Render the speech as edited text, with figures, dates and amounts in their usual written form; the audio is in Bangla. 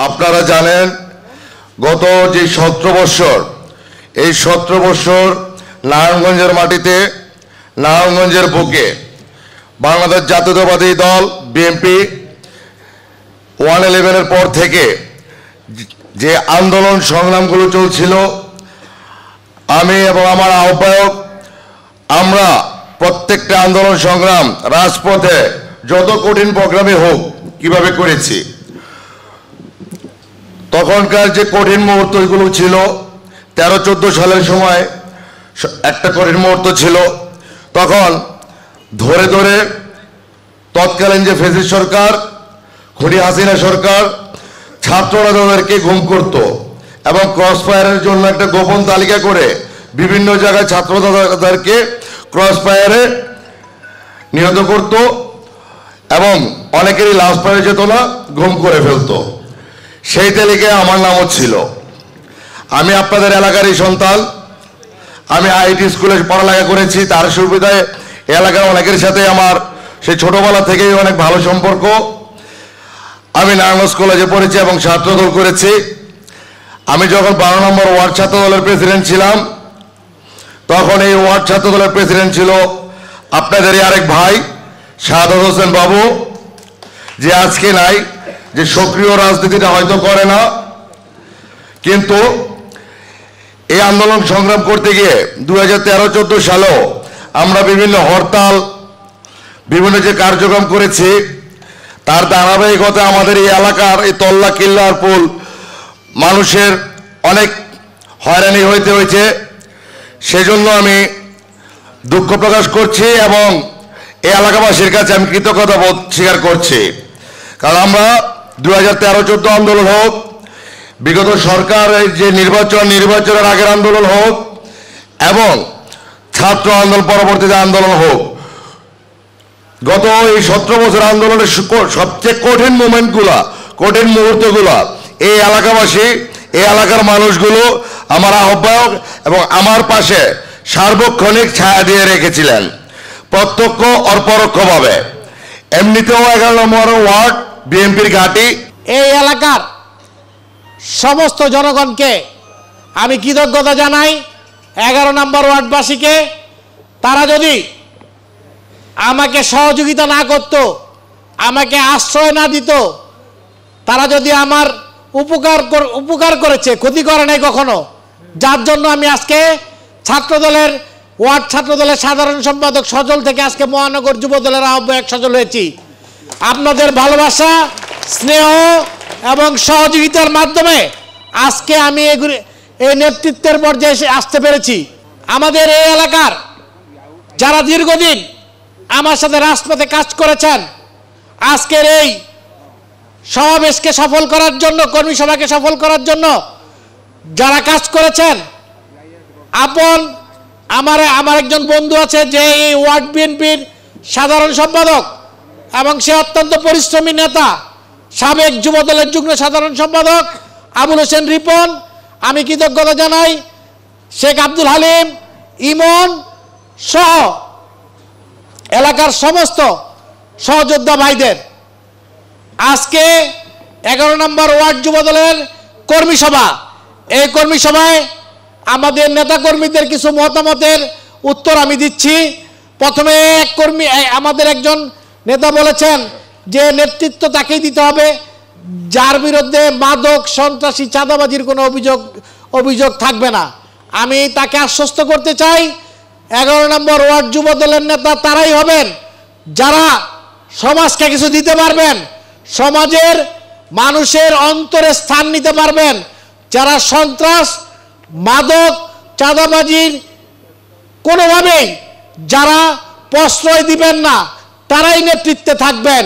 আপনারা জানেন গত যে 17 বছর এই 17 বছর নারায়ণগঞ্জের মাটিতে নারায়ণগঞ্জের বুকে বাংলাদেশ জাতীয়তাবাদী দল বিএনপি 111-এর পর থেকে যে আন্দোলন সংগ্রামগুলো চলছিল আমি এবং আমার আহ্বায়ক আমরা প্রত্যেকটা আন্দোলন সংগ্রাম রাজপথে যত কঠিন প্রোগ্রামে হোক কিভাবে করেছি। তখনকার যে কঠিন মুহূর্তগুলো ছিল 13-14 সালের সময় একটা কঠিন মুহূর্ত ছিল, তখন ধরে ধরে তৎকালীন যে ফেসিস্ট সরকার খুনি হাসিনা সরকার ছাত্ররা তাদেরকে গুম করত এবং ক্রস ফায়ারের জন্য একটা গোপন তালিকা করে বিভিন্ন জায়গায় ছাত্রদেরকে ক্রস ফায়ারে নিহত করত এবং অনেকেরই লাশ পাওয়া যেত না, গুম করে ফেলতো। সেই তালিকায় আমার নামও ছিল। আমি আপনাদের এলাকারই সন্তান, আমি আইটি স্কুলে পড়ালেখা করেছি, তার সুবিধায় এলাকার অনেকের সাথে আমার সেই ছোটবেলা থেকেই অনেক ভালো সম্পর্ক। আমি নারায়ণগঞ্জ কলেজে পড়েছি এবং ছাত্রদল করেছি। আমি যখন 12 নম্বর ওয়ার্ড ছাত্রদলের প্রেসিডেন্ট ছিলাম তখন এই ওয়ার্ড ছাত্রদলের প্রেসিডেন্ট ছিল আপনাদেরই আরেক ভাই শাহাদাত হোসেন বাবু, যে আজকে নাই, যে সক্রিয় রাজনীতিটা হয়তো করে না, কিন্তু এই আন্দোলন সংগ্রাম করতে গিয়ে 2013-14 সালেও আমরা বিভিন্ন হরতাল বিভিন্ন যে কার্যক্রম করেছি তার ধারাবাহিকতা আমাদের এই এলাকার এই তল্লা কিল্লারপুল মানুষের অনেক হয়রানি হইতে হয়েছে। সেজন্য আমি দুঃখ প্রকাশ করছি এবং এই এলাকাবাসীর কাছে আমি কৃতজ্ঞতা বোধ স্বীকার করছি। কারণ আমরা 2013-14 আন্দোলন হোক, বিগত সরকারের যে নির্বাচনের আগের আন্দোলন হোক এবং ছাত্র আন্দোলন পরবর্তীতে আন্দোলন হোক, গত এই 17 বছর আন্দোলনের সবচেয়ে কঠিন মোমেন্টগুলা কঠিন মুহূর্তগুলা এই এলাকাবাসী এই এলাকার মানুষগুলো আমার আহ্বায়ক এবং আমার পাশে সার্বক্ষণিক ছায়া দিয়ে রেখেছিলেন প্রত্যক্ষ আর পরোক্ষভাবে। এমনিতেও 11 নম্বর ওয়ার্ড বিএনপির ঘাঁটি। এই এলাকার সমস্ত জনগণকে আমি কৃতজ্ঞতা জানাই। 11 নম্বর ওয়ার্ডবাসীকে, তারা যদি আমাকে সহযোগিতা না করত, আমাকে আশ্রয় না দিত, তারা যদি আমার উপকার করেছে, ক্ষতি করে নাই কখনো, যার জন্য আমি আজকে ছাত্রদলের ওয়ার্ড ছাত্রদলের সাধারণ সম্পাদক সজল থেকে আজকে মহানগর যুবদলের আহ্বায়ক সজল হয়েছি। আপনাদের ভালোবাসা, স্নেহ এবং সহযোগিতার মাধ্যমে আজকে আমি এই নেতৃত্বের পর্যায়ে আসতে পেরেছি। আমাদের এই এলাকার যারা দীর্ঘদিন আমার সাথে রাজপথে কাজ করেছেন, আজকের এই সমাবেশকে সফল করার জন্য, কর্মী সভাকে সফল করার জন্য যারা কাজ করেছেন, আমার একজন বন্ধু আছে যে এই ওয়ার্ড বিএনপির সাধারণ সম্পাদক এবং সে অত্যন্ত পরিশ্রমী নেতা, সাবেক যুবদলের যুগ্ম সাধারণ সম্পাদক আবুল হোসেন রিপন। আমি কৃতজ্ঞতা জানাই শেখ আব্দুল হালিম, ইমন সহ এলাকার সমস্ত সহযোদ্ধা ভাইদের। আজকে 11 নম্বর ওয়ার্ড যুবদলের কর্মী সভা, এই কর্মী সভায় আমাদের নেতা কর্মীদের কিছু মতামতের উত্তর আমি দিচ্ছি। প্রথমে আমাদের একজন নেতা বলেছেন যে নেতৃত্ব তাকেই দিতে হবে যার বিরুদ্ধে মাদক, সন্ত্রাসী, চাঁদাবাজির কোনো অভিযোগ থাকবে না। আমি তাকে আশ্বস্ত করতে চাই 11 নম্বর ওয়ার্ড যুবদলের নেতা তারাই হবেন যারা সমাজকে কিছু দিতে পারবেন, সমাজের মানুষের অন্তরে স্থান নিতে পারবেন, যারা সন্ত্রাস, মাদক, চাঁদাবাজির কোনোভাবেই যারা প্রশ্রয় দিবেন না তারাই নেতৃত্বে থাকবেন।